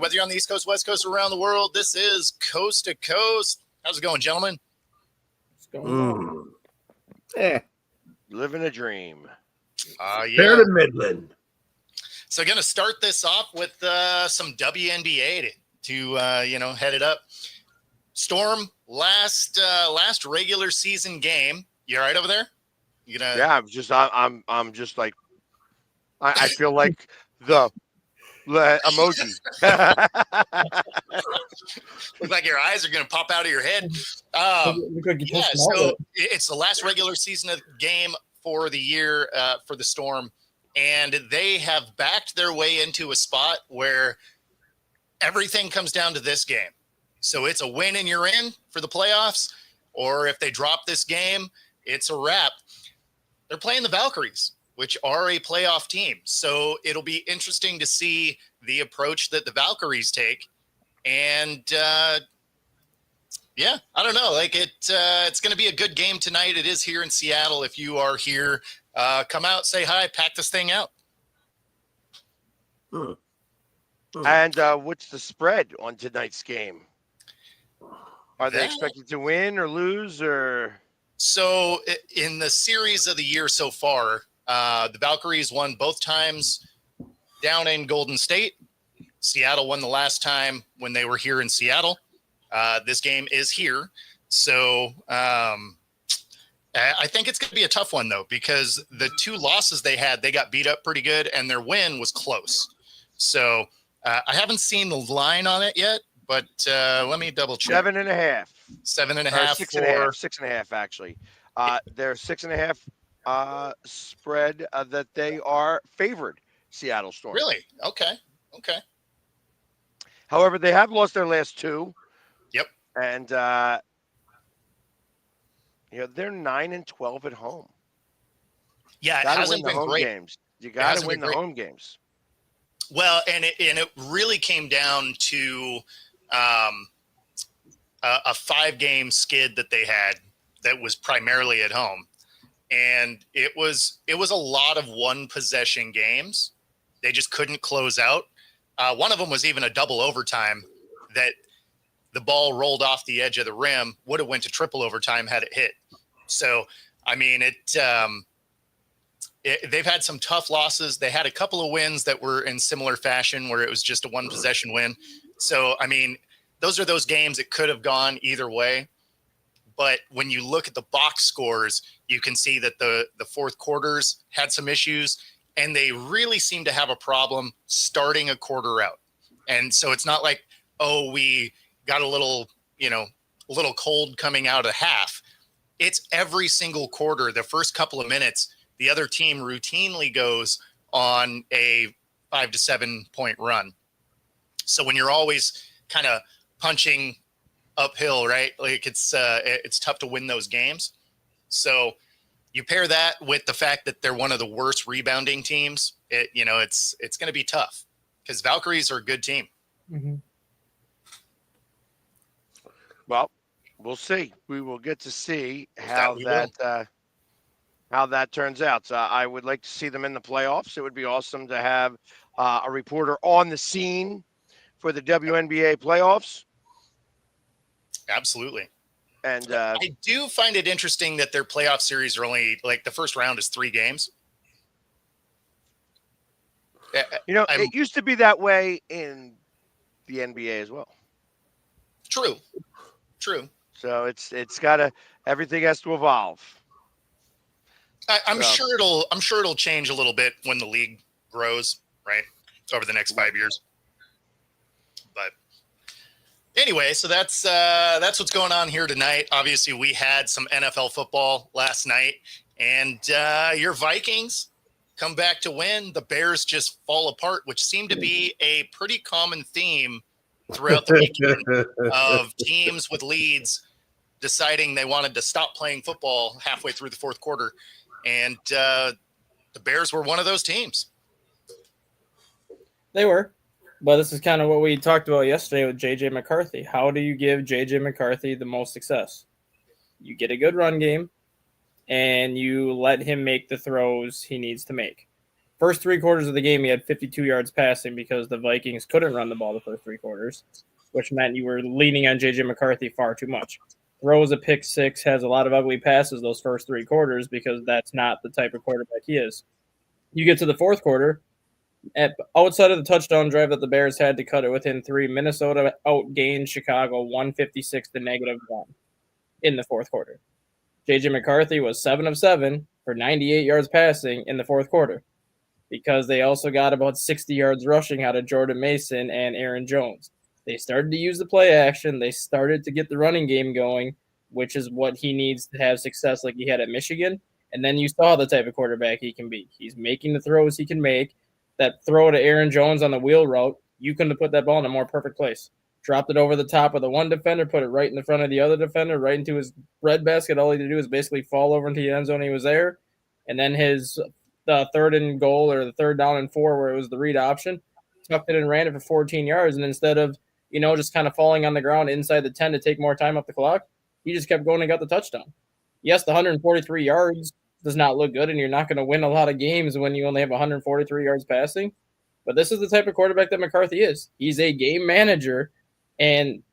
whether you're on the East Coast, West Coast, or around the world. This is Coast to Coast. How's it going, gentlemen? It's going Living a dream. Yeah. Fair to Midland. So going to start this off with some WNBA to head it up. Storm, last regular season game. You all right over there? Yeah, I'm just like I feel like the emoji. Look like your eyes are going to pop out of your head. Look like you So it's the last regular season game for the year for the Storm, and they have backed their way into a spot where everything comes down to this game. So it's a win and you're in for the playoffs, or if they drop this game, it's a wrap. They're playing the Valkyries, which are a playoff team. So it'll be interesting to see the approach that the Valkyries take. And I don't know. Like it's going to be a good game tonight. It is here in Seattle. If you are here, come out, say hi, pack this thing out. And what's the spread on tonight's game? Are they expected to win or lose or? So in the series of the year so far, the Valkyries won both times down in Golden State. Seattle won the last time when they were here in Seattle. This game is here. So I think it's going to be a tough one, though, because the two losses they had, they got beat up pretty good, and their win was close. So I haven't seen the line on it yet, but let me double check. 7.5. 7.5. 6.5, actually. They're 6.5 spread that they are favored Seattle Storm. Really? Okay. However, they have lost their last two. Yep. And they're 9-12 at home. Yeah, it gotta hasn't win the been home great. games. You got to win the home games. Well, and it really came down to a 5-game skid that they had that was primarily at home, and it was a lot of one possession games. They just couldn't close out. One of them was even a double overtime that the ball rolled off the edge of the rim, would have went to triple overtime had it hit. So, I mean, they've had some tough losses. They had a couple of wins that were in similar fashion where it was just a one possession win. So, I mean, those are those games that could have gone either way. But when you look at the box scores, you can see that the fourth quarters had some issues, and they really seem to have a problem starting a quarter out. And so it's not like, oh, we got a little cold coming out of half. It's every single quarter, the first couple of minutes, the other team routinely goes on a 5 to 7 point run. So when you're always kind of punching uphill, right? Like it's tough to win those games. So you pair that with the fact that they're one of the worst rebounding teams. It's going to be tough because Valkyries are a good team. Mm-hmm. Well, we'll see. We will get to see how that turns out. So I would like to see them in the playoffs. It would be awesome to have a reporter on the scene for the WNBA playoffs. Absolutely. And I do find it interesting that their playoff series are only like the first round is 3 games. It used to be that way in the NBA as well. True. So it's everything has to evolve. I'm sure it'll change a little bit when the league grows, right, over the next 5 years. But anyway, so that's what's going on here tonight. Obviously, we had some NFL football last night, and your Vikings come back to win. The Bears just fall apart, which seemed to be a pretty common theme throughout the weekend of teams with leads deciding they wanted to stop playing football halfway through the fourth quarter. And the Bears were one of those teams. They were. But this is kind of what we talked about yesterday with J.J. McCarthy. How do you give J.J. McCarthy the most success? You get a good run game, and you let him make the throws he needs to make. First 3 quarters of the game, he had 52 yards passing because the Vikings couldn't run the ball the first 3 quarters, which meant you were leaning on J.J. McCarthy far too much. Throws a pick six, has a lot of ugly passes those first 3 quarters because that's not the type of quarterback he is. You get to the fourth quarter, outside of the touchdown drive that the Bears had to cut it within 3, Minnesota outgained Chicago 156 to -1 in the fourth quarter. J.J. McCarthy was 7 of 7 for 98 yards passing in the fourth quarter because they also got about 60 yards rushing out of Jordan Mason and Aaron Jones. They started to use the play action. They started to get the running game going, which is what he needs to have success like he had at Michigan. And then you saw the type of quarterback he can be. He's making the throws he can make. That throw to Aaron Jones on the wheel route, you couldn't have put that ball in a more perfect place. Dropped it over the top of the one defender, put it right in the front of the other defender, right into his breadbasket. All he had to do was basically fall over into the end zone. He was there. And then his third and goal or the third down and 4 where it was the read option, tucked it and ran it for 14 yards. And instead of, just kind of falling on the ground inside the 10 to take more time off the clock, he just kept going and got the touchdown. Yes, the 143 yards does not look good, and you're not going to win a lot of games when you only have 143 yards passing. But this is the type of quarterback that McCarthy is. He's a game manager, and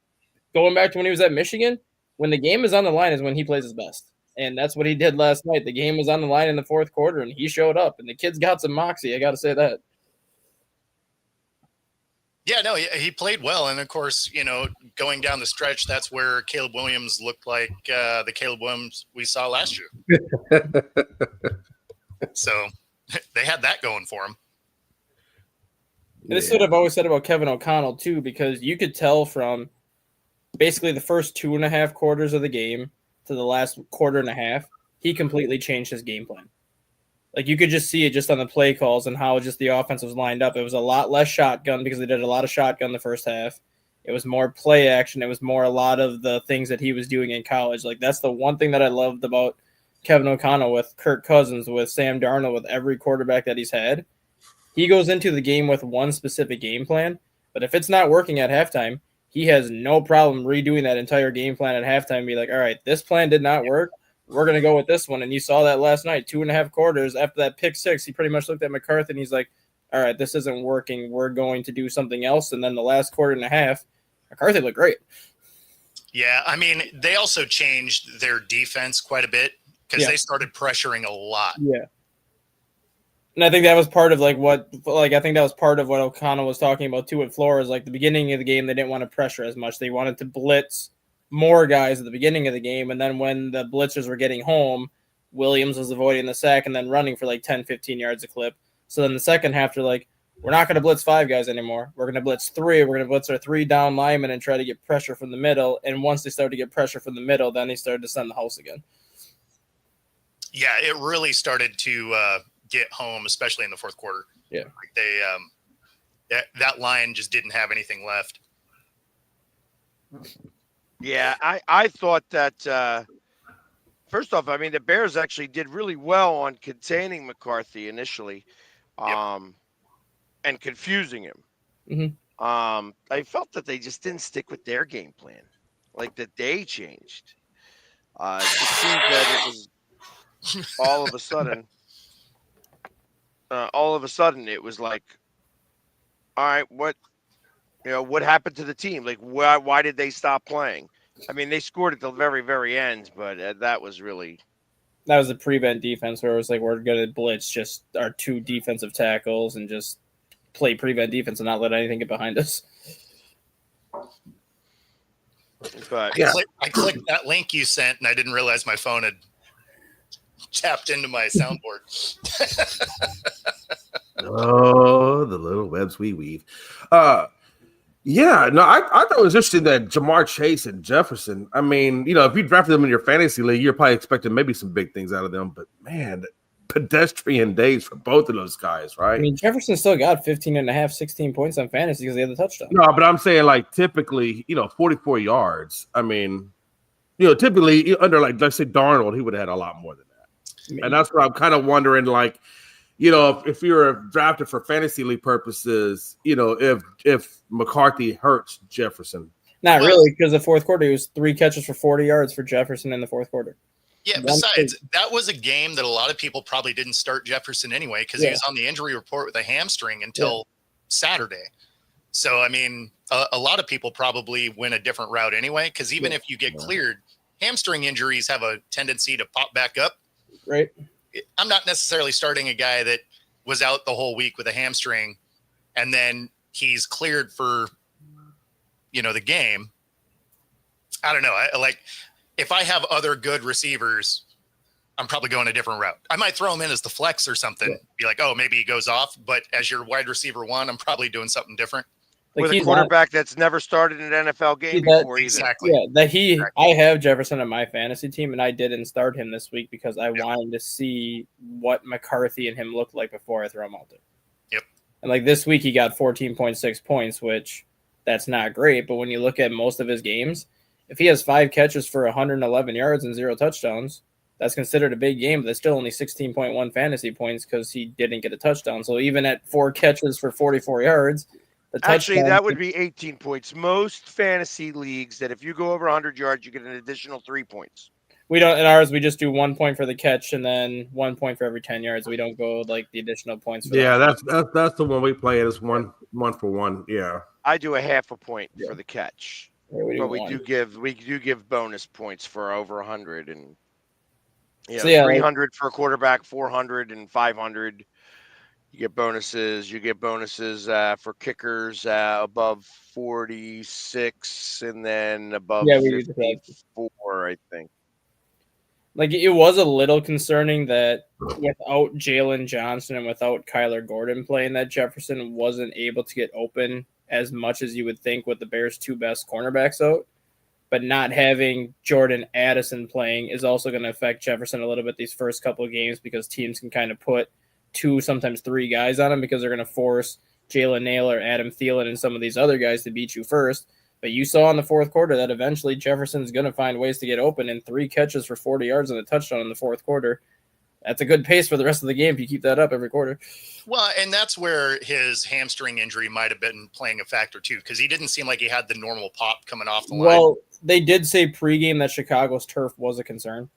going back to when he was at Michigan, when the game is on the line is when he plays his best. And that's what he did last night. The game was on the line in the fourth quarter, and he showed up, and the kid's got some moxie. I got to say that. Yeah, no, he played well. And, of course, going down the stretch, that's where Caleb Williams looked like the Caleb Williams we saw last year. So they had that going for him. And this is what I've always said about Kevin O'Connell, too, because you could tell from basically the first 2.5 quarters of the game to the last quarter and a half, he completely changed his game plan. Like, you could just see it just on the play calls and how just the offense was lined up. It was a lot less shotgun because they did a lot of shotgun the first half. It was more play action. It was more a lot of the things that he was doing in college. Like, that's the one thing that I loved about Kevin O'Connell with Kirk Cousins, with Sam Darnold, with every quarterback that he's had. He goes into the game with one specific game plan, but if it's not working at halftime, he has no problem redoing that entire game plan at halftime and be like, all right, this plan did not work. We're going to go with this one. And you saw that last night, 2.5 quarters after that pick six, he pretty much looked at McCarthy and he's like, all right, this isn't working. We're going to do something else. And then the last quarter and a half, McCarthy looked great. Yeah, I mean, they also changed their defense quite a bit because they started pressuring a lot. Yeah. And I think that was part of what O'Connell was talking about too at Flores. Like, the beginning of the game, they didn't want to pressure as much. They wanted to blitz more guys at the beginning of the game. And then when the blitzers were getting home, Williams was avoiding the sack and then running for like 10, 15 yards a clip. So then the second half, they're like, we're not going to blitz 5 guys anymore. We're going to blitz 3. We're going to blitz our 3 down linemen and try to get pressure from the middle. And once they started to get pressure from the middle, then they started to send the house again. Yeah, it really started to get home, especially in the fourth quarter. Yeah. Like they that line just didn't have anything left. Yeah, I thought that first off, I mean, the Bears actually did really well on containing McCarthy initially, and confusing him. Mm-hmm. I felt that they just didn't stick with their game plan, like that they changed. It just seemed that it was all of a sudden it was like, all right, what happened to the team? Like, why did they stop playing? I mean, they scored at the very, very end, but that was the prevent defense where it was like, we're going to blitz just our 2 defensive tackles and just play prevent defense and not let anything get behind us. But I clicked that link you sent, and I didn't realize my phone had tapped into my soundboard. Oh, the little webs we weave. I thought it was interesting that Jamar Chase and Jefferson. I mean, if you drafted them in your fantasy league, you're probably expecting maybe some big things out of them. But man, pedestrian days for both of those guys, right? I mean, Jefferson still got 15.5, 16 points on fantasy because they had the touchdown. No, but I'm saying like typically, 44 yards. I mean, typically under like let's say Darnold, he would have had a lot more than that. And that's what I'm kind of wondering, like, if you're drafted for fantasy league purposes, if McCarthy hurts Jefferson. Not really, because the fourth quarter, he was 3 catches for 40 yards for Jefferson in the fourth quarter. Yeah, besides, that was a game that a lot of people probably didn't start Jefferson anyway because he was on the injury report with a hamstring until Saturday. So, I mean, a lot of people probably went a different route anyway because even if you get cleared, hamstring injuries have a tendency to pop back up. Right. I'm not necessarily starting a guy that was out the whole week with a hamstring and then he's cleared for, the game. I don't know. If I have other good receivers, I'm probably going a different route. I might throw him in as the flex or something. Be like, oh, maybe he goes off. But as your wide receiver one, I'm probably doing something different. With a quarterback that's never started an NFL game before either. Exactly. Yeah, I have Jefferson on my fantasy team, and I didn't start him this week because I wanted to see what McCarthy and him looked like before I throw him out there. Yep. And this week he got 14.6 points, which that's not great. But when you look at most of his games, if he has 5 catches for 111 yards and 0 touchdowns, that's considered a big game. But that's still only 16.1 fantasy points because he didn't get a touchdown. So even at 4 catches for 44 yards, actually, that would be 18 points. Most fantasy leagues that if you go over 100 yards, you get an additional 3 points. We don't in ours. We just do 1 point for the catch and then 1 point for every 10 yards. We don't go the additional points. For that's the one we play. It's one for one. Yeah, I do a half a point for the catch. Yeah, but we do give bonus points for over 100 and 300 for a quarterback, 400 and 500. You get bonuses. You get bonuses for kickers above 46 and then above 54, I think. It was a little concerning that without Jalen Johnson and without Kyler Gordon playing, that Jefferson wasn't able to get open as much as you would think with the Bears' 2 best cornerbacks out. But not having Jordan Addison playing is also going to affect Jefferson a little bit these first couple of games because teams can kind of put 2, sometimes 3 guys on him because they're going to force Jalen Nailor, Adam Thielen, and some of these other guys to beat you first. But you saw in the fourth quarter that eventually Jefferson's going to find ways to get open, and 3 catches for 40 yards and a touchdown in the fourth quarter. That's a good pace for the rest of the game if you keep that up every quarter. Well, and that's where his hamstring injury might have been playing a factor too, because he didn't seem like he had the normal pop coming off the line. Well, they did say pregame that Chicago's turf was a concern.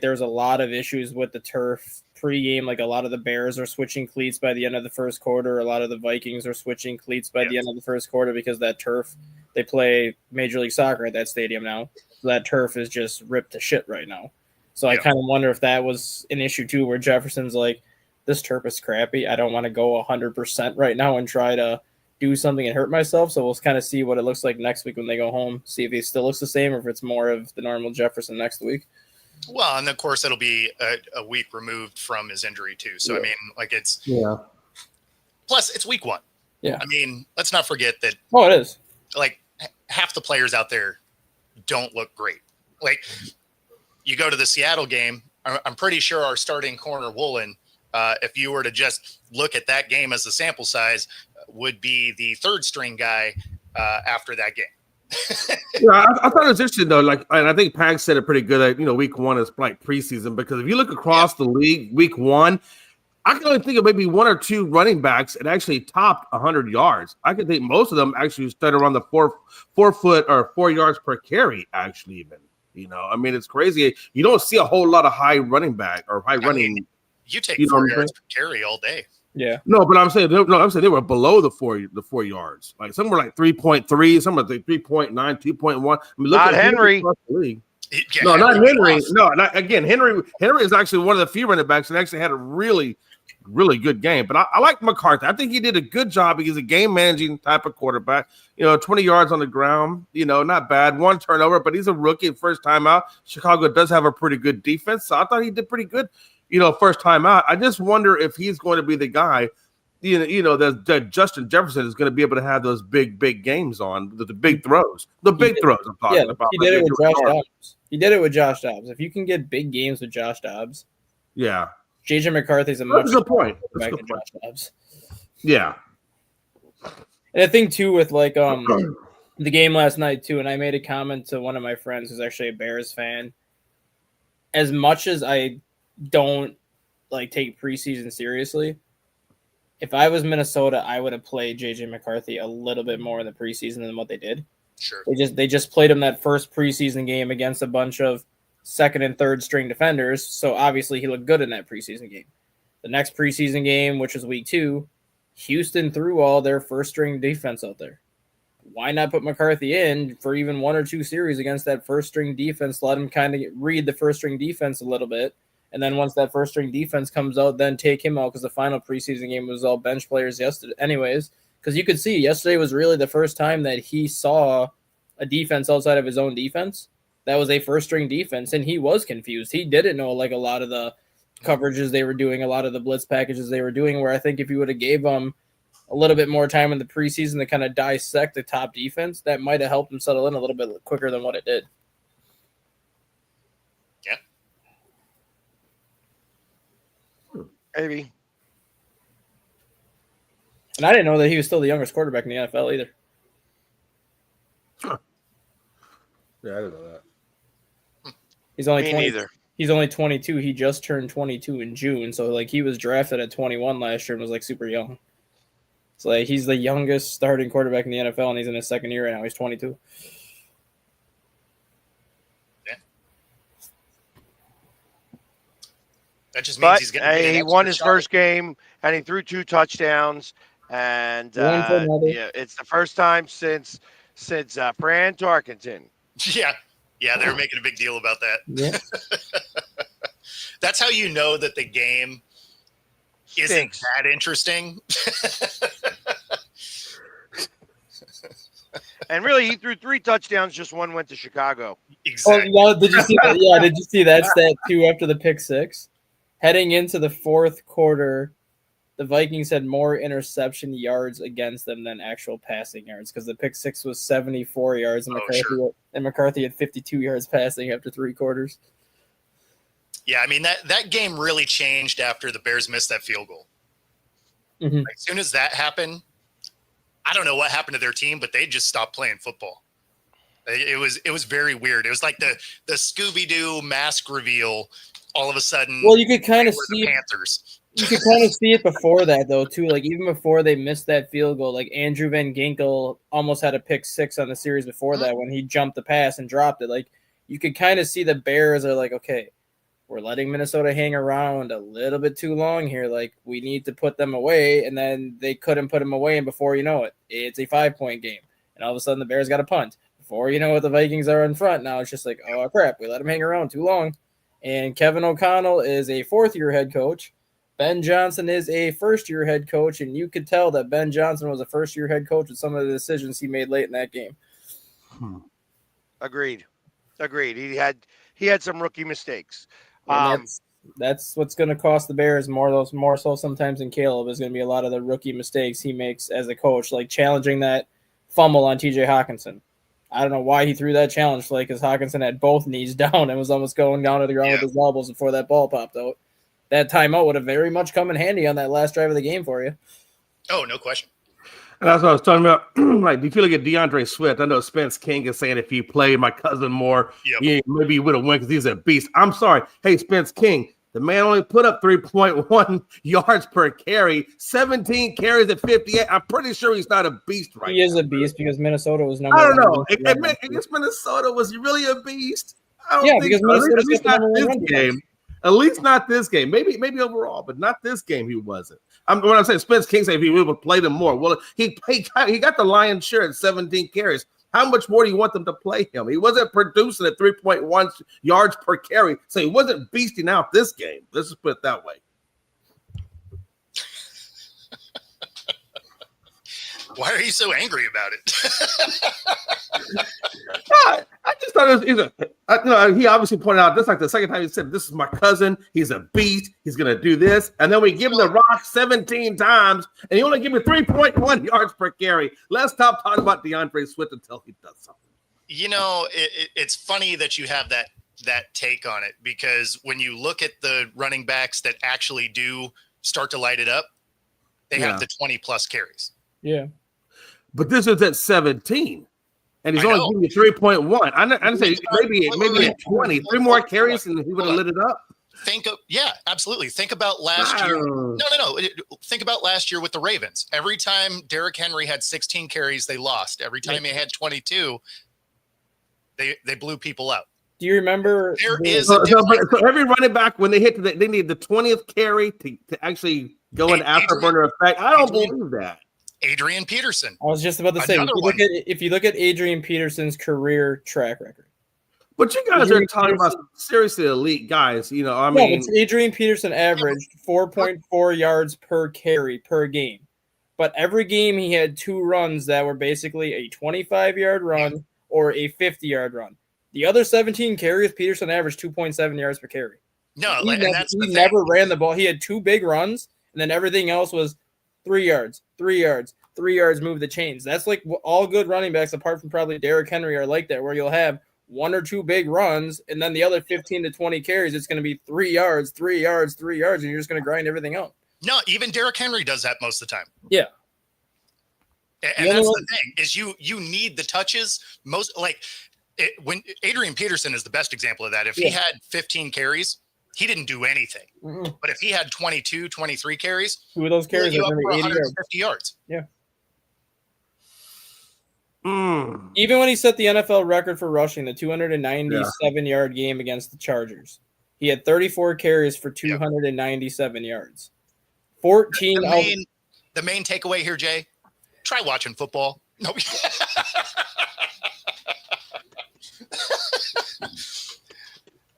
There's a lot of issues with the turf pregame. A lot of the Bears are switching cleats by the end of the first quarter. A lot of the Vikings are switching cleats by the end of the first quarter because that turf, they play Major League Soccer at that stadium now. So that turf is just ripped to shit right now. So I kind of wonder if that was an issue too, where Jefferson's like, this turf is crappy. I don't want to go 100% right now and try to do something and hurt myself. So we'll kind of see what it looks like next week when they go home, see if he still looks the same or if it's more of the normal Jefferson next week. Well, and of course it'll be a week removed from his injury too. So I mean, it's plus it's week 1. Yeah. I mean, let's not forget that. Oh, it is. Half the players out there don't look great. You go to the Seattle game, I'm pretty sure our starting corner Woolen, if you were to just look at that game as a sample size, would be the 3rd string guy after that game. I thought it was interesting though. And I think Pag said it pretty good. Week 1 is like preseason because if you look across the league, week 1, I can only think of maybe 1 or 2 running backs that actually topped 100 yards. I can think most of them actually started around the 4 foot or 4 yards per carry. Actually, even I mean, it's crazy. You don't see a whole lot of high running back or high running. You take 4 yards per carry all day. Yeah. No, but I'm saying they were below the 4 yards. Some were 3.3, some were 3.9, 2.1. I mean, look not at Henry. No, not Henry. No, again, Henry is actually one of the few running backs that actually had a really, really good game. But I like McCarthy. I think he did a good job. He's a game managing type of quarterback. 20 yards on the ground, not bad. 1 turnover, but he's a rookie, first time out. Chicago does have a pretty good defense, so I thought he did pretty good. First time out. I just wonder if he's going to be the guy, that Justin Jefferson is going to be able to have those big games on the big throws. The big throws I'm talking about. He did it with Josh Dobbs. He did it with Josh Dobbs. If you can get big games with Josh Dobbs, yeah. JJ McCarthy's a much good point. Back to Josh Dobbs. Yeah. And I think too with the game last night too, and I made a comment to one of my friends who's actually a Bears fan. As much as I don't take preseason seriously, if I was Minnesota, I would have played JJ McCarthy a little bit more in the preseason than what they did. Sure. They just played him that first preseason game against a bunch of second and third string defenders. So obviously he looked good in that preseason game. The next preseason game, which was week 2, Houston threw all their first string defense out there. Why not put McCarthy in for even 1 or 2 series against that first string defense? Let him kind of read the first string defense a little bit. And then once that first string defense comes out, then take him out, because the final preseason game was all bench players yesterday. Anyways, because you could see yesterday was really the first time that he saw a defense outside of his own defense. That was a first string defense, and he was confused. He didn't know like a lot of the coverages they were doing, a lot of the blitz packages they were doing, where I think if you would have gave him a little bit more time in the preseason to kind of dissect the top defense, that might have helped him settle in a little bit quicker than what it did. Yeah. Maybe. And I didn't know that he was still the youngest quarterback in the NFL either. Huh. Yeah, I didn't know that. He's only Me 20, neither. He's only 22. He just turned 22 in June. So, like, he was drafted at 21 last year and was, like, super young. So, like, he's the youngest starting quarterback in the NFL, and he's in his second year right now. He's 22. Yeah. That just means But he's going to he won his first game, and he threw 2 touchdowns. And yeah, it's the first time since Fran Tarkenton. Yeah. Yeah, they were making a big deal about that. Yeah. That's how you know that the game isn't Stinks. that interesting. And really, he threw 3 touchdowns. Just 1 went to Chicago. Exactly. Oh, yeah, did you see that? Yeah, did you see that stat too after the pick 6? Heading into the fourth quarter, the Vikings had more interception yards against them than actual passing yards, because the pick 6 was 74 yards and McCarthy had 52 yards passing after 3 quarters. Yeah, I mean, that game really changed after the Bears missed that field goal. Mm-hmm. As soon as that happened, I don't know what happened to their team, but they just stopped playing football. It was very weird. It was like the Scooby-Doo mask reveal. All of a sudden, well, you could kind of see the Panthers. You could kind of see it before that, though, too. Like, even before they missed that field goal, like, Andrew Van Ginkel almost had a pick 6 on the series before that when he jumped the pass and dropped it. Like, you could kind of see the Bears are like, okay, we're letting Minnesota hang around a little bit too long here. Like, we need to put them away. And then they couldn't put them away. And before you know it, it's a 5-point game. And all of a sudden, the Bears got a punt. Before you know it, the Vikings are in front. Now it's just like, oh, crap, we let them hang around too long. And Kevin O'Connell is a 4th-year head coach. Ben Johnson is a first-year head coach, and you could tell that Ben Johnson was a first-year head coach with some of the decisions he made late in that game. Agreed. He had some rookie mistakes. That's what's going to cost the Bears more so sometimes than Caleb is going to be a lot of the rookie mistakes he makes as a coach, like challenging that fumble on TJ Hawkinson. I don't know why he threw that challenge play, because Hawkinson had both knees down and was almost going down to the ground with his elbows before that ball popped out. That timeout would have very much come in handy on that last drive of the game for you. Oh, no question. And that's what I was talking about. Like, do you feel like DeAndre Swift? I know Spence King is saying if he played my cousin more, maybe he would have won because he's a beast. I'm sorry. Hey, Spence King, the man only put up 3.1 yards per carry, 17 carries at 58. I'm pretty sure he's not a beast right now. He is a beast because Minnesota was number I don't one. know. Against Minnesota, was he really a beast? I don't think because so. Minnesota At least not this game. At least not this game. Maybe overall, but not this game. He wasn't. When I'm saying Spence King, say if he would have played him more, well, he got the lion's share at 17 carries. How much more do you want them to play him? He wasn't producing at 3.1 yards per carry, so he wasn't beasting out this game. Let's just put it that way. Why are you so angry about it? I just thought he obviously pointed out this like the second time he said, "This is my cousin. He's a beast. He's gonna do this." And then we give him the rock 17 times, and he only give me 3.1 yards per carry. Let's stop talking about DeAndre Swift until he does something. You know, it's funny that you have that take on it, because when you look at the running backs that actually do start to light it up, they have the 20+ carries. Yeah. But this is at 17, and he's only giving you 3.1. I'd say maybe at 20, 3 more carries, and he would have lit it up. Absolutely. Think about last year. No. Think about last year with the Ravens. Every time Derrick Henry had 16 carries, they lost. Every time he had 22, they blew people out. Do you remember? There the- is So, a difference. so every running back, when they hit, they need the 20th carry to actually go into afterburner effect. I don't believe that. Adrian Peterson. I was just about to say, Another one. if you look at Adrian Peterson's career track record, But you guys Adrian are talking about Peterson- seriously elite guys. You know, I no, mean, but Adrian Peterson averaged 4.4 yards per carry per game. But every game he had 2 runs that were basically a 25-yard run or a 50-yard run. The other 17 carries, Peterson averaged 2.7 yards per carry. No, He and never, that's he the thing. never ran the ball. He had 2 big runs, and then everything else was 3 yards, 3 yards, 3 yards, move the chains. That's like all good running backs, apart from probably Derrick Henry, are like that, where you'll have 1 or 2 big runs, and then the other 15 to 20 carries, it's going to be 3 yards, 3 yards, 3 yards, and you're just going to grind everything out. No, even Derrick Henry does that most of the time. Yeah. And that's the thing is you need the touches most when Adrian Peterson is the best example of that. If he had 15 carries, he didn't do anything. Mm-mm. But if he had 22, 23 carries, 2 of those carries you are up going for to be 80 yards. 150 yards. Yeah. mm, Even when he set the NFL record for rushing, the 297-yard game against the Chargers, he had 34 carries for 297 yards. 14 The main takeaway here, Jay, try watching football. No.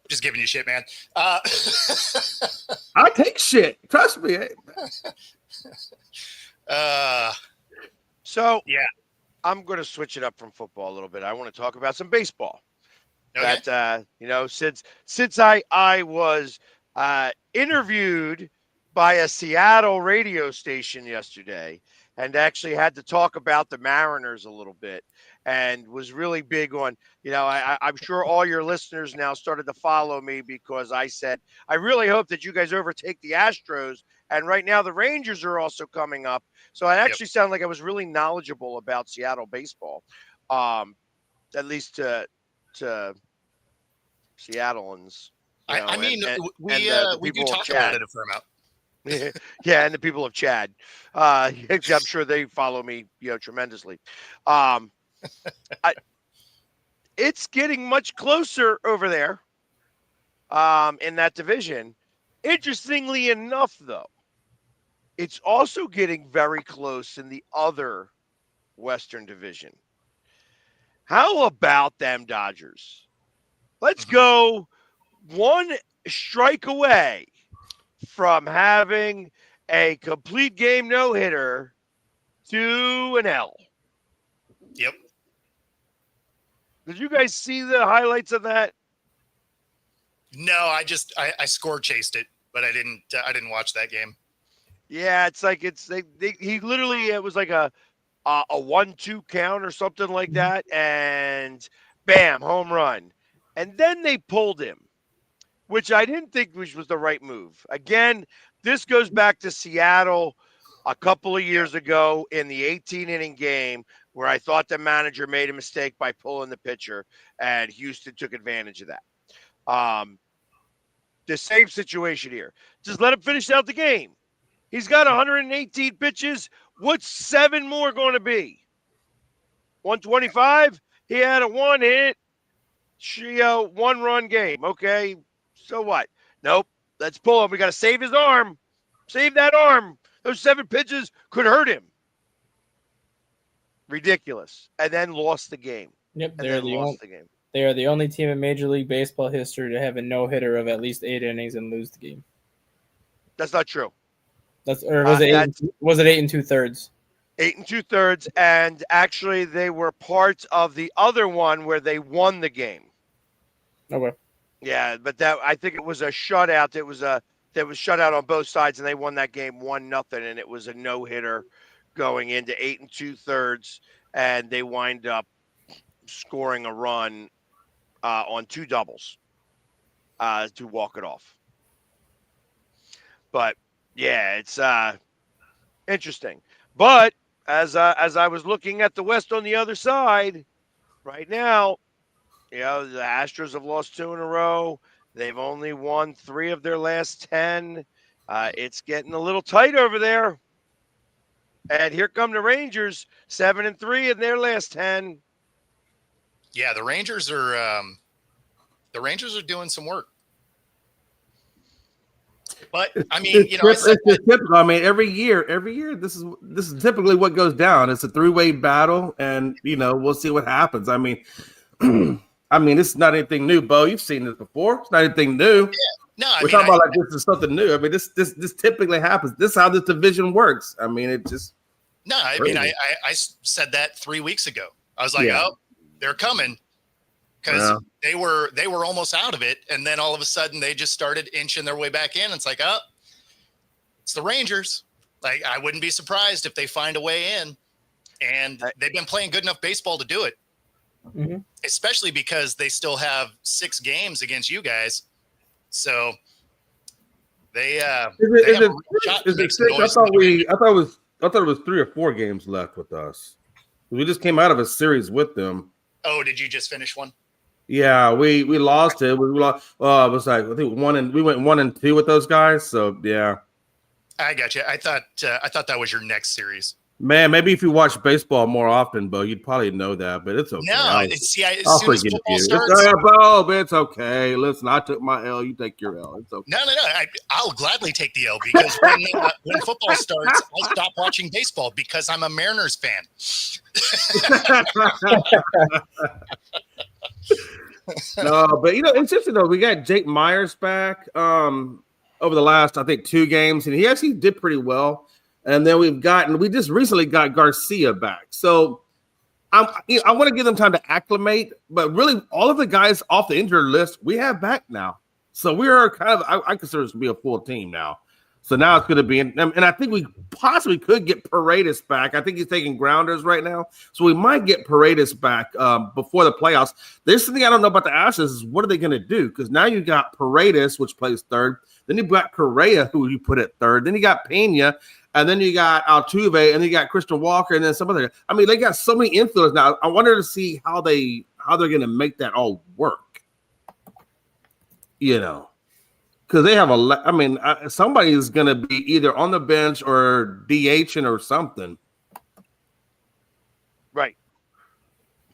Just giving you shit, man. I take shit. Trust me. So Yeah. I'm going to switch it up from football a little bit. I want to talk about some baseball. Okay. That since I was interviewed by a Seattle radio station yesterday and actually had to talk about the Mariners a little bit and was really big on, I'm sure all your listeners now started to follow me because I said, I really hope that you guys overtake the Astros. And right now the Rangers are also coming up. So it actually sounded like I was really knowledgeable about Seattle baseball, at least to Seattleans. We do talk about it a fair amount. Yeah, and the people of Chad. I'm sure they follow me, tremendously. It's getting much closer over there in that division. Interestingly enough, though, it's also getting very close in the other Western Division. How about them Dodgers? Let's go one strike away from having a complete game no-hitter to an L. Yep. Did you guys see the highlights of that? No, I score chased it, but I didn't watch that game. Yeah, it's like he literally, it was like a 1-2 count or something like that, and bam, home run. And then they pulled him, which I didn't think was the right move. Again, this goes back to Seattle a couple of years ago in the 18-inning game where I thought the manager made a mistake by pulling the pitcher, and Houston took advantage of that. The same situation here. Just let him finish out the game. He's got 118 pitches. What's 7 more going to be? 125? He had a 1-hit, 1-run game. Okay, so what? Nope. Let's pull him. We got to save his arm. Save that arm. Those 7 pitches could hurt him. Ridiculous. And then lost the game. Yep, And then lost the game. They are the only team in Major League Baseball history to have a no-hitter of at least 8 innings and lose the game. That's not true. Was it 8 2/3? 8 2/3, and actually they were part of the other one where they won the game. Okay. Yeah, but I think it was a shutout. It was shutout on both sides, and they won that game 1-0, and it was a no-hitter going into 8 2/3, and they wind up scoring a run on 2 doubles to walk it off. But yeah, it's interesting. But as I was looking at the West on the other side, right now, the Astros have lost 2 in a row. They've only won 3 of their last 10. It's getting a little tight over there. And here come the Rangers, 7-3 in their last 10. Yeah, the Rangers are the Rangers are doing some work. But I mean, it's typical. I mean, every year, this is typically what goes down. It's a three-way battle, and we'll see what happens. I mean, it's not anything new, Bo. You've seen this before. It's not anything new. Yeah. No, we're talking about like this is something new. I mean, this typically happens. This is how this division works. I mean, it just. No, I mean, I said that 3 weeks ago. I was like, oh, they're coming. Because they were almost out of it, and then all of a sudden they just started inching their way back in. It's like, oh, it's the Rangers. Like, I wouldn't be surprised if they find a way in, and they've been playing good enough baseball to do it, especially because they still have 6 games against you guys. So they have a shot to make some noise. I thought it was 3 or 4 games left with us. We just came out of a series with them. Oh, did you just finish one? Yeah, we lost it. We lost. It was like I think we went 1-2 with those guys. So yeah, I got you. I thought that was your next series. Man, maybe if you watch baseball more often, Bo, you'd probably know that. But it's okay. No, as soon as forgive football you. starts, It's okay. Listen, I took my L. You take your L. It's okay. No. I'll gladly take the L because when football starts, I'll stop watching baseball because I'm a Mariners fan. No, but it's interesting though. We got Jake Myers back over the last, I think, 2 games, and he actually did pretty well. And then we just recently got Garcia back. So I want to give them time to acclimate, but really all of the guys off the injured list we have back now. So we are kind of, I consider this to be a full team now. So now it's going to be, and I think we possibly could get Paredes back. I think he's taking grounders right now. So we might get Paredes back before the playoffs. There's something I don't know about the Astros is what are they going to do? Because now you got Paredes, which plays third. Then you got Correa, who you put at third. Then you got Pena. And then you got Altuve, and then you got Christian Walker, and then some other. I mean, they got so many infielders now. I wonder to see how they're going to make that all work. Because they have somebody is going to be either on the bench or DHing or something. Right.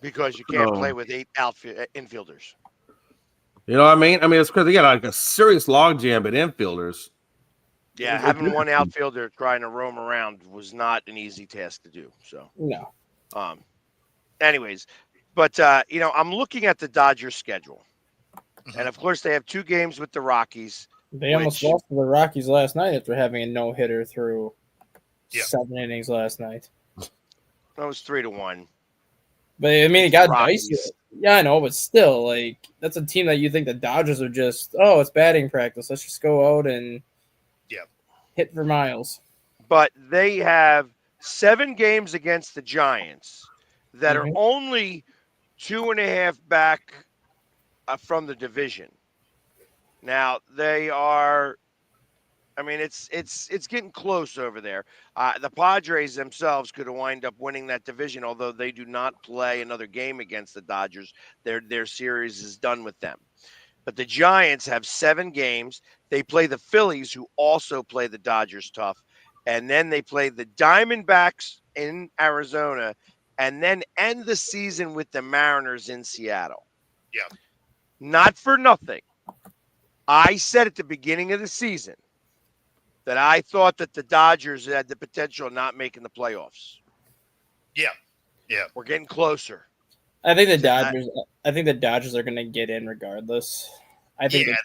Because you can't play with 8 infielders. You know what I mean? I mean, it's because they got like a serious logjam at infielders. Yeah, having one outfielder trying to roam around was not an easy task to do. So no. Anyways, but I'm looking at the Dodgers schedule, and of course they have 2 games with the Rockies. They almost lost to the Rockies last night after having a no-hitter through 7 innings last night. That was 3-1. But I mean, it got dicey. Yeah, I know, but still, like that's a team that you think the Dodgers are just, it's batting practice. Let's just go out and hit for miles. But they have 7 games against the Giants that are only 2.5 back from the division. Now they are. I mean, it's getting close over there. The Padres themselves could wind up winning that division, although they do not play another game against the Dodgers. Their series is done with them. But the Giants have 7 games. They play the Phillies, who also play the Dodgers tough. And then they play the Diamondbacks in Arizona and then end the season with the Mariners in Seattle. Yeah. Not for nothing. I said at the beginning of the season that I thought that the Dodgers had the potential of not making the playoffs. Yeah. Yeah. We're getting closer. I think the Dodgers are going to get in regardless. I think the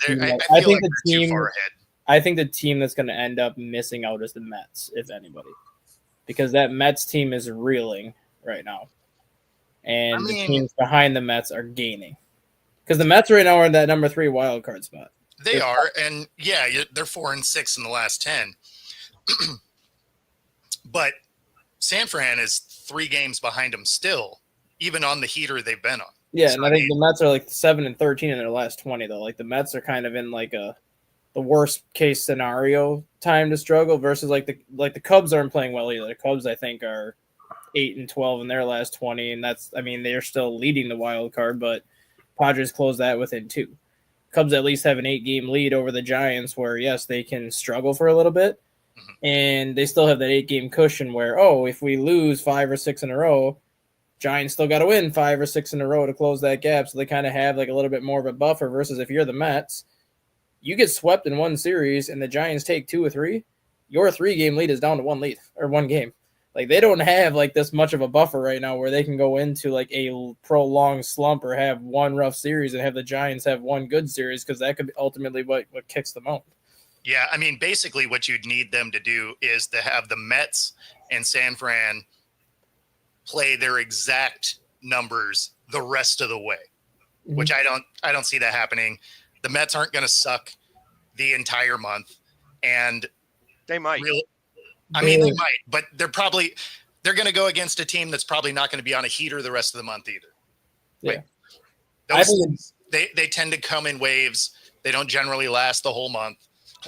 team that's going to end up missing out is the Mets, if anybody, because that Mets team is reeling right now, and the teams behind the Mets are gaining because the Mets right now are in that number 3 wild card spot. They are, and they're 4-6 in the last 10. But San Fran is 3 games behind them still, even on the heater they've been on. Yeah, so, and I think the Mets are like 7-13 in their last 20 though. Like the Mets are kind of in like the worst case scenario time to struggle versus like the Cubs aren't playing well either. The Cubs I think are 8-12 in their last 20, and they're still leading the wild card, but Padres closed that within 2. Cubs at least have an 8-game lead over the Giants where, yes, they can struggle for a little bit, and they still have that 8-game cushion where, if we lose 5 or 6 in a row, Giants still got to win 5 or 6 in a row to close that gap, so they kind of have like a little bit more of a buffer. Versus if you're the Mets, you get swept in one series and the Giants take 2 or 3, your 3-game lead is down to one game. Like they don't have like this much of a buffer right now where they can go into like a prolonged slump or have one rough series and have the Giants have one good series, because that could be ultimately what kicks them out. Yeah, I mean, basically what you'd need them to do is to have the Mets and San Fran play their exact numbers the rest of the way, which I don't see that happening. The Mets aren't going to suck the entire month, and they might. They might, but they're going to go against a team that's probably not going to be on a heater the rest of the month either. Yeah, they tend to come in waves. They don't generally last the whole month.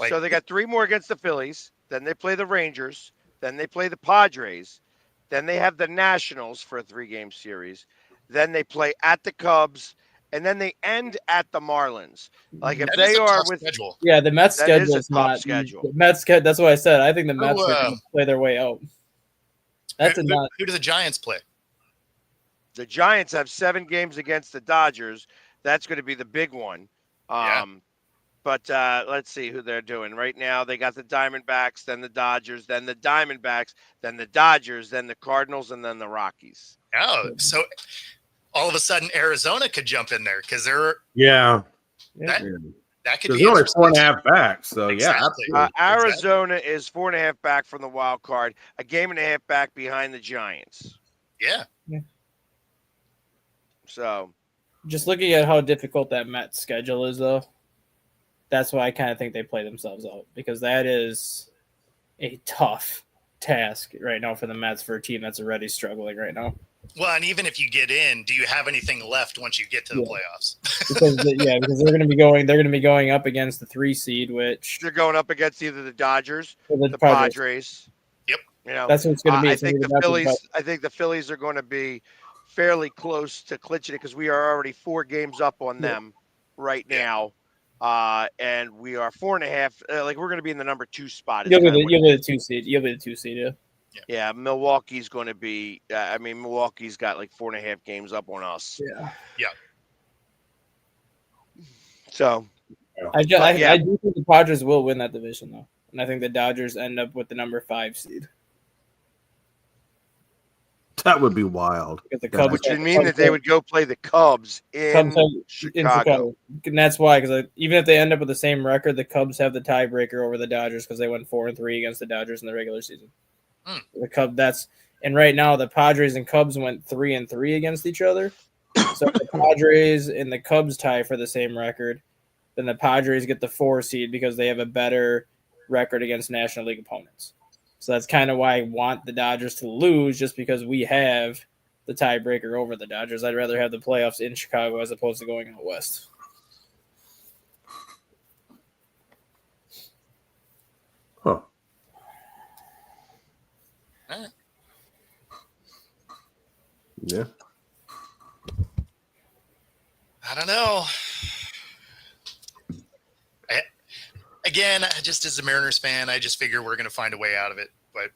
So they got 3 more against the Phillies. Then they play the Rangers. Then they play the Padres. Then they have the Nationals for a 3-game series. Then they play at the Cubs. And then they end at the Marlins. Like if they are with schedule. Yeah, the Mets schedule is not schedule. Mets. That's what I said. I think the Mets are going to play their way out. Who do the Giants play? The Giants have 7 games against the Dodgers. That's going to be the big one. But let's see who they're doing right now. They got the Diamondbacks, then the Dodgers, then the Diamondbacks, then the Dodgers, then the Cardinals, and then the Rockies. Oh, so all of a sudden Arizona could jump in there because they're that could be only 4.5 back. So exactly. Arizona is 4.5 back from the wild card, a 1.5 back behind the Giants. Yeah. So, just looking at how difficult that Mets schedule is, though, that's why I kind of think they play themselves out, because that is a tough task right now for the Mets, for a team that's already struggling right now. Well, and even if you get in, do you have anything left once you get to the playoffs? because they're going to be going up against the 3 seed, which they're going up against either the Dodgers, or the Padres. Yep. You know, that's what it's going to be. I think the Phillies are going to be fairly close to clinching it, because we are already 4 games up on them right now. And we are 4.5. Like we're going to be in the number 2 spot. You'll be the 2 seed. You'll be the 2 seed. Yeah. Yeah, Milwaukee's going to be. Milwaukee's got like 4.5 games up on us. Yeah. So, I do think the Padres will win that division, though, and I think the Dodgers end up with the number 5 seed. That would be wild. The Cubs, which would mean that they would go play the Cubs in Chicago. And that's why, because even if they end up with the same record, the Cubs have the tiebreaker over the Dodgers because they went 4-3 against the Dodgers in the regular season. And right now the Padres and Cubs went 3-3 against each other. So the Padres and the Cubs tie for the same record. Then the Padres get the 4 seed because they have a better record against National League opponents. So that's kind of why I want the Dodgers to lose, just because we have the tiebreaker over the Dodgers. I'd rather have the playoffs in Chicago as opposed to going out west. Huh. Yeah. I don't know. Again, just as a Mariners fan, I just figure we're going to find a way out of it. But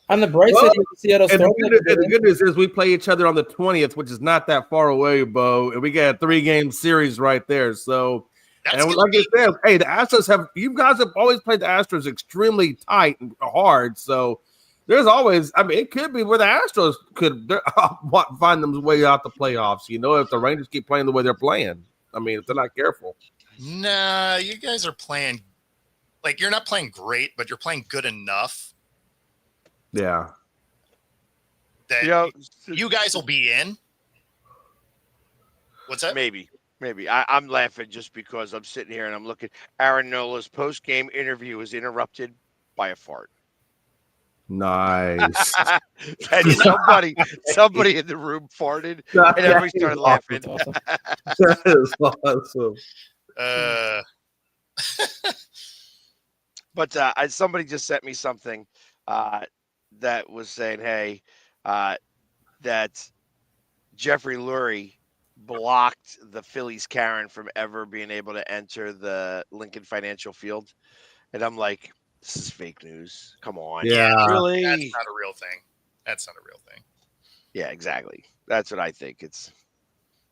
on the bright side, Seattle Storm. The good news is we play each other on the 20th, which is not that far away, Bo. And we got a 3-game series right there. So, and like I said, hey, the Astros you guys have always played the Astros extremely tight and hard. So there's always, it could be where the Astros could find them way out the playoffs, if the Rangers keep playing the way they're playing. If they're not careful. Nah, you guys are playing, you're not playing great, but you're playing good enough. Yeah. That you guys will be in. What's that? Maybe. I'm laughing just because I'm sitting here and I'm looking. Aaron Nola's post-game interview was interrupted by a fart. Nice. And somebody in the room farted, and everybody started laughing. That is awesome. But somebody just sent me something that was saying, hey, that Jeffrey Lurie blocked the Phillies Karen from ever being able to enter the Lincoln Financial Field. And I'm like, this is fake news. Come on. Yeah. Really? That's not a real thing. That's not a real thing. Yeah, exactly. That's what I think. It's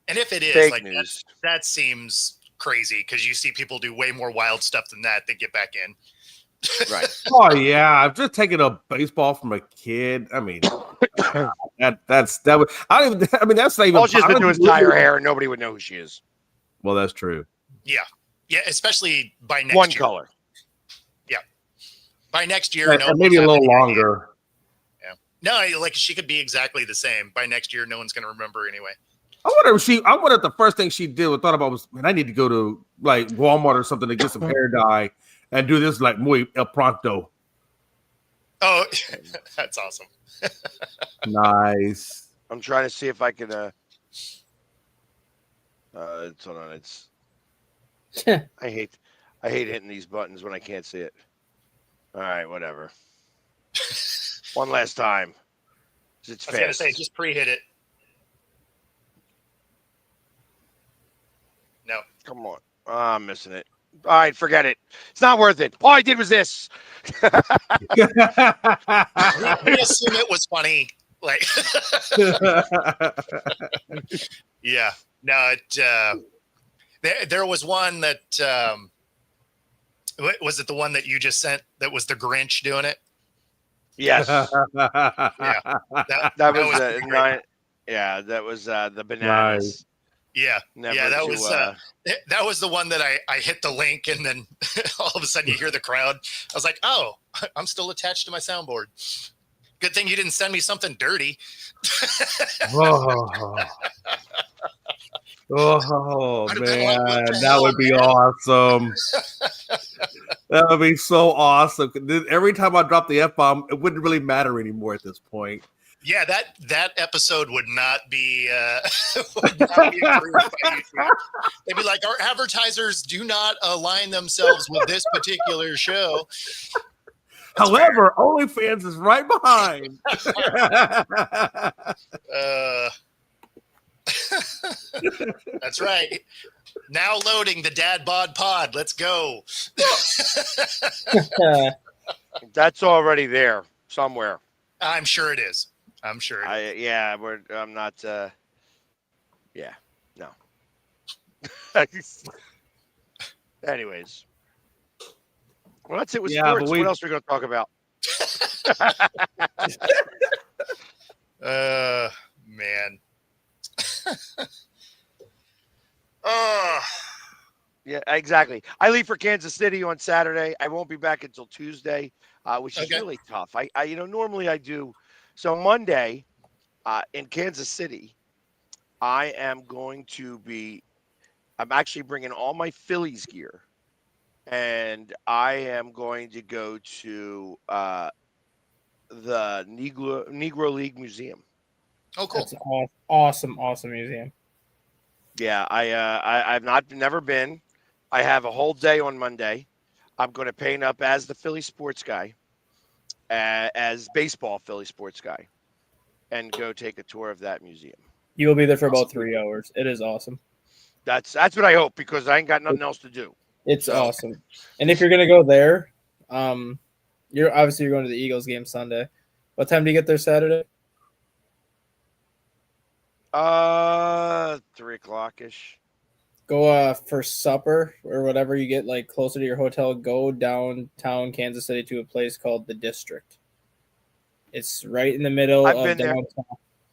And if it is, fake like news. that seems crazy because you see people do way more wild stuff than that. They get back in. Right. Oh yeah, I've just taken a baseball from a kid. I mean, that's that. I don't even. I mean, that's not even. All she has to do is tie her hair, and nobody would know who she is. Well, that's true. Yeah, especially by next One year. color. Yeah, by next year, And maybe a little longer. Yeah, no, like she could be exactly the same by next year. No one's going to remember anyway. I wonder if the first thing she did or thought about was, man, I need to go to like Walmart or something to get some hair dye and do this like muy pronto. Oh, that's awesome. Nice. I'm trying to see if I can. Hold on. It's. I hate hitting these buttons when I can't see it. All right, whatever. One last time. It's I was going to say, just pre-hit it. No. Come on. Oh, I'm missing it. All right, forget it. It's not worth it. All I did was this. We assume it was funny. Like, yeah. No, there was one that was it the one that you just sent that was the Grinch doing it? Yes. Yeah. That was nine. Yeah, that was the bananas. Nice. Yeah. Never yeah, that to, was the one that I hit the link and then all of a sudden you hear the crowd. I was like, oh, I'm still attached to my soundboard. Good thing you didn't send me something dirty. Oh man, that would be awesome. That would be so awesome. Every time I drop the F-bomb, it wouldn't really matter anymore at this point. Yeah, that episode would not be approved by YouTube. They'd be like, our advertisers do not align themselves with this particular show. However, OnlyFans is right behind. That's right. Now loading the Dad Bod Pod. Let's go. That's already there somewhere. I'm sure it is. I'm sure. I'm not. Yeah, no. Anyways, well, that's it with sports. What else are we going to talk about? Man. Yeah, exactly. I leave for Kansas City on Saturday. I won't be back until Tuesday, which is really tough. I normally I do. So Monday, in Kansas City, I am going to be. I'm actually bringing all my Phillies gear, and I am going to go to the Negro League Museum. Oh, cool! That's awesome museum. Yeah, I've never been. I have a whole day on Monday. I'm going to paint up as the Philly sports guy, as baseball Philly sports guy, and go take a tour of that museum. You will be there for about 3 hours. It is awesome. That's what I hope, because I ain't got nothing else to do. It's awesome. And if you're gonna go there, you're going to the Eagles game Sunday. What time do you get there Saturday? 3:00-ish. Go for supper or whatever you get, like closer to your hotel. Go downtown Kansas City to a place called the District. It's right in the middle of downtown.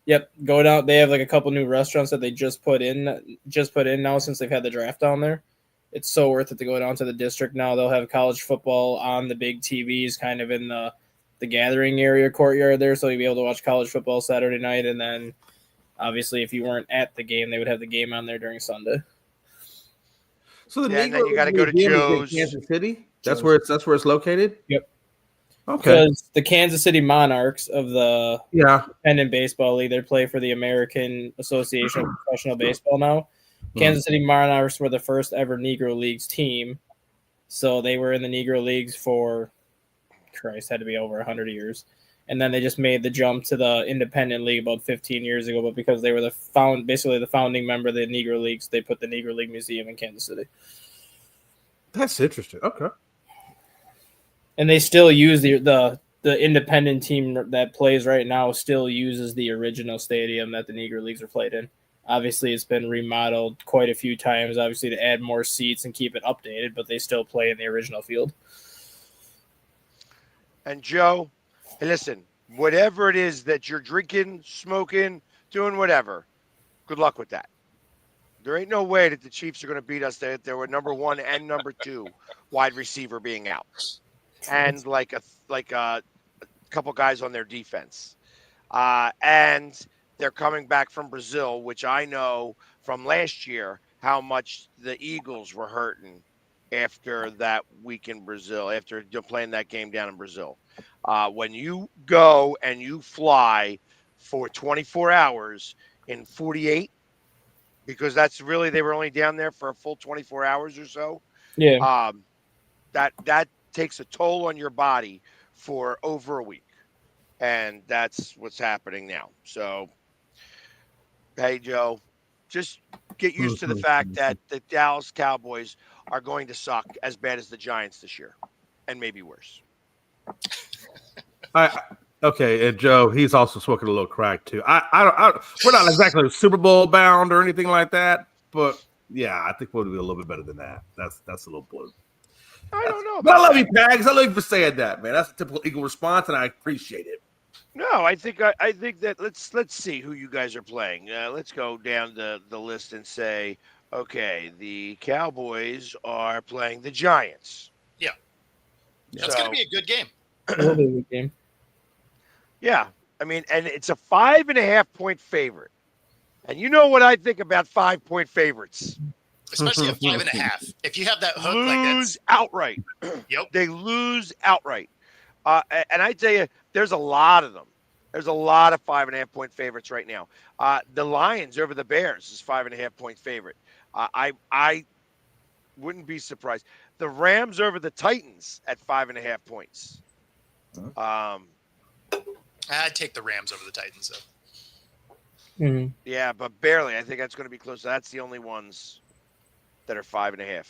Yep, go down. They have like a couple new restaurants that they just put in now since they've had the draft down there. It's so worth it to go down to the District now. They'll have college football on the big TVs, kind of in the gathering area courtyard there, so you'll be able to watch college football Saturday night, and then obviously if you weren't at the game, they would have the game on there during Sunday. So and then you got to go to Joe's. Kansas City. That's where it's located. Yep. Okay. Because the Kansas City Monarchs of the Independent Baseball League, they play for the American Association of Professional Baseball now. Kansas City Monarchs were the first ever Negro Leagues team, so they were in the Negro Leagues for, had to be over 100 years. And then they just made the jump to the Independent League about 15 years ago. But because they were basically the founding member of the Negro Leagues, they put the Negro League Museum in Kansas City. That's interesting. Okay. And they still use the the independent team that plays right now still uses the original stadium that the Negro Leagues are played in. Obviously, it's been remodeled quite a few times, obviously, to add more seats and keep it updated, but they still play in the original field. And Joe, hey, listen, whatever it is that you're drinking, smoking, doing whatever, good luck with that. There ain't no way that the Chiefs are going to beat us. There were number 1 and number 2 wide receiver being out, and like a couple guys on their defense, and they're coming back from Brazil, which I know from last year how much the Eagles were hurting after that week in Brazil, after playing that game down in Brazil. When you go and you fly for 24 hours in 48, because that's really, they were only down there for a full 24 hours or so. Yeah. That takes a toll on your body for over a week. And that's what's happening now. So, hey, Joe, just get used to the fact that the Dallas Cowboys are going to suck as bad as the Giants this year, and maybe worse. Okay, and Joe, he's also smoking a little crack too. We're not exactly Super Bowl bound or anything like that, but yeah, I think we'll be a little bit better than that. That's a little blue. I don't know. But I love you, Pags. I love you for saying that, man. That's a typical Eagle response, and I appreciate it. No, I think that let's see who you guys are playing. Let's go down the list and say, okay, the Cowboys are playing the Giants. Yeah. That's going to be a good game. It'll be a good game. Yeah, I mean, and it's a 5.5 point favorite. And you know what I think about 5 point favorites, especially a 5.5. If you have that hook, lose outright. Yep, they lose outright. And I tell you, there's a lot of them. There's a lot of 5.5 point favorites right now. The Lions over the Bears is 5.5 point favorite. I wouldn't be surprised. The Rams over the Titans at 5.5 points. I'd take the Rams over the Titans, though. Mm-hmm. Yeah, but barely. I think that's going to be close. That's the only ones that are 5.5.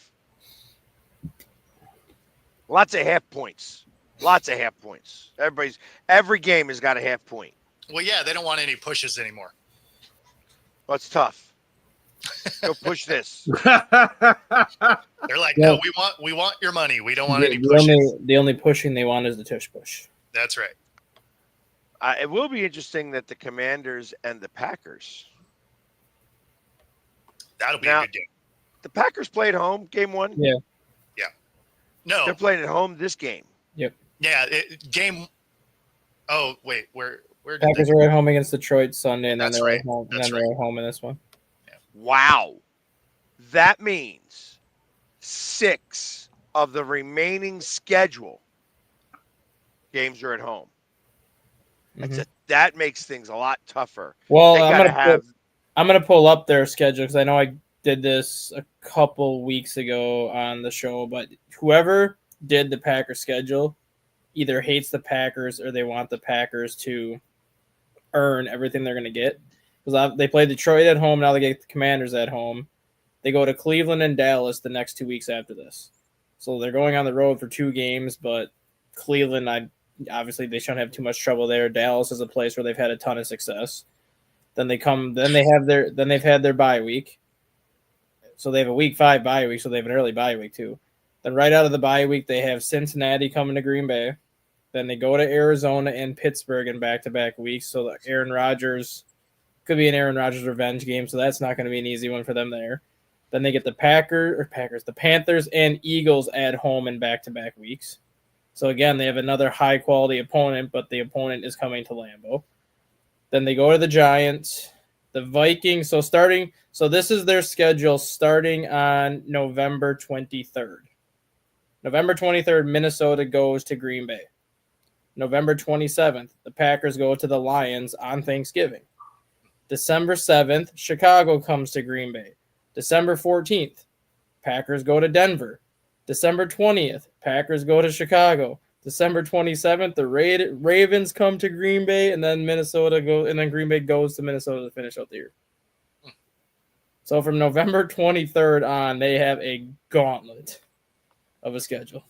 Lots of half points. Lots of half points. Every game has got a half point. Well, yeah, they don't want any pushes anymore. Well, it's tough. Go push this. They're like, no, we want your money. We don't want any pushes. The only pushing they want is the tush push. That's right. It will be interesting that the Commanders and the Packers. That'll be a good game. The Packers played home, game 1. Yeah. Yeah. No. They're playing at home this game. Yep. Yeah. Game. Oh, wait. Where Packers are at home against Detroit Sunday, and then That's they're right. at home. And That's then they're at home in this one. Yeah. Wow. That means 6 of the remaining schedule games are at home. Mm-hmm. That makes things a lot tougher. Well, I'm gonna pull up their schedule because I know I did this a couple weeks ago on the show, but whoever did the Packers schedule either hates the Packers or they want the Packers to earn everything they're gonna get. Because they play Detroit at home, now they get the Commanders at home. They go to Cleveland and Dallas the next 2 weeks after this. So they're going on the road for 2 games, but Cleveland, obviously they shouldn't have too much trouble there. Dallas is a place where they've had a ton of success. Then they've had their bye week. So they have a week 5 bye week, so they have an early bye week too. Then right out of the bye week, they have Cincinnati coming to Green Bay. Then they go to Arizona and Pittsburgh in back-to-back weeks. So Aaron Rodgers could be an Aaron Rodgers revenge game, so that's not going to be an easy one for them there. Then they get the the Panthers and Eagles at home in back-to-back weeks. So again, they have another high-quality opponent, but the opponent is coming to Lambeau. Then they go to the Giants, the Vikings. So this is their schedule starting on November 23rd. November 23rd, Minnesota goes to Green Bay. November 27th, the Packers go to the Lions on Thanksgiving. December 7th, Chicago comes to Green Bay. December 14th, Packers go to Denver. December 20th, Packers go to Chicago. December 27th, the Ravens come to Green Bay, and then Green Bay goes to Minnesota to finish out the year. So from November 23rd on, they have a gauntlet of a schedule.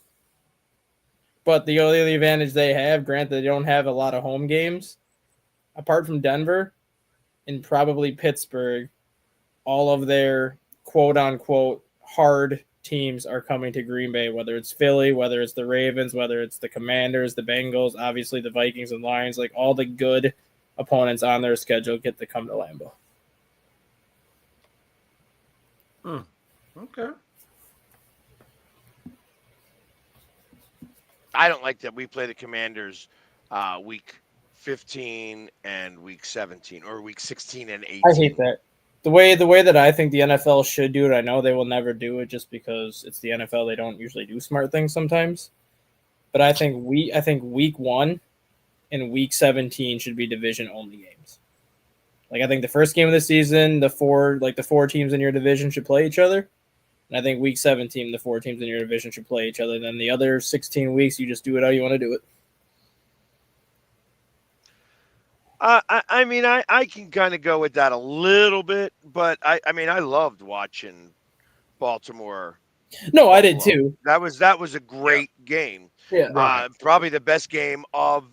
But the only advantage they have, granted, they don't have a lot of home games, apart from Denver and probably Pittsburgh, all of their quote-unquote hard teams are coming to Green Bay, whether it's Philly, whether it's the Ravens, whether it's the Commanders, the Bengals, obviously the Vikings and Lions, like all the good opponents on their schedule get to come to Lambeau. Okay. I don't like that we play the Commanders week 15 and week 17, or week 16 and 18. I hate that. The way that I think the NFL should do it, I know they will never do it just because it's the NFL. They don't usually do smart things sometimes. But I think week 1 and week 17 should be division only games. Like I think the first game of the season, the four teams in your division should play each other. And I think week 17, the 4 teams in your division should play each other. Then the other 16 weeks, you just do it how you want to do it. I can kind of go with that a little bit, but I loved watching Baltimore. No, I did too. That was a great game. Yeah, probably the best game of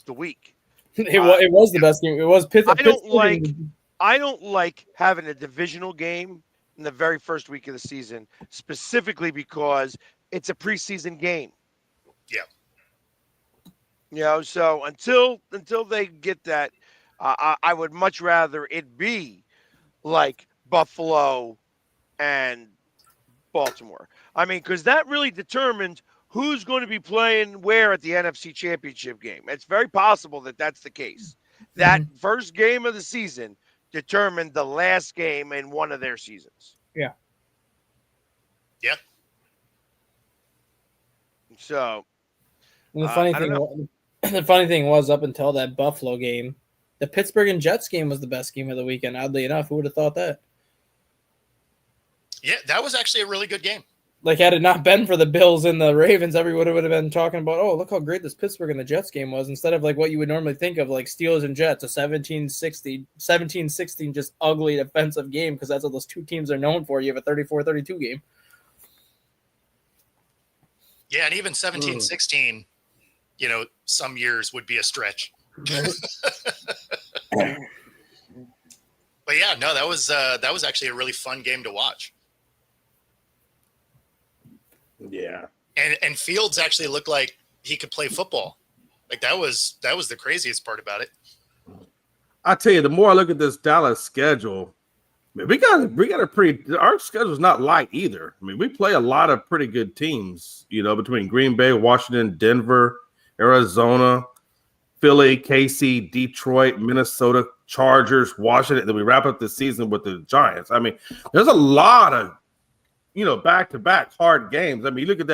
the week. It was the best game. It was Pittsburgh. I don't like having a divisional game in the very first week of the season, specifically because it's a preseason game. Yeah. So until they get that, I would much rather it be like Buffalo and Baltimore. Because that really determines who's going to be playing where at the NFC Championship game. It's very possible that that's the case. That first game of the season determined the last game in one of their seasons. Yeah. Yeah. So and the funny thing was, up until that Buffalo game, the Pittsburgh and Jets game was the best game of the weekend. Oddly enough, who would have thought that? Yeah, that was actually a really good game. Like, had it not been for the Bills and the Ravens, everyone would have been talking about, oh, look how great this Pittsburgh and the Jets game was, instead of like what you would normally think of, like Steelers and Jets, a 17-16, just ugly defensive game, because that's what those two teams are known for. You have a 34-32 game. Yeah, and even 17-16, some years would be a stretch. But yeah, no, that was actually a really fun game to watch. Yeah. And Fields actually looked like he could play football. Like that was the craziest part about it. I tell you, the more I look at this Dallas schedule, man, we got a pretty. Our schedule's not light either. I mean, we play a lot of pretty good teams. Between Green Bay, Washington, Denver, Arizona, Philly, KC, Detroit, Minnesota, Chargers, Washington. Then we wrap up the season with the Giants. I mean, there's a lot of back-to-back hard games. I mean, you look at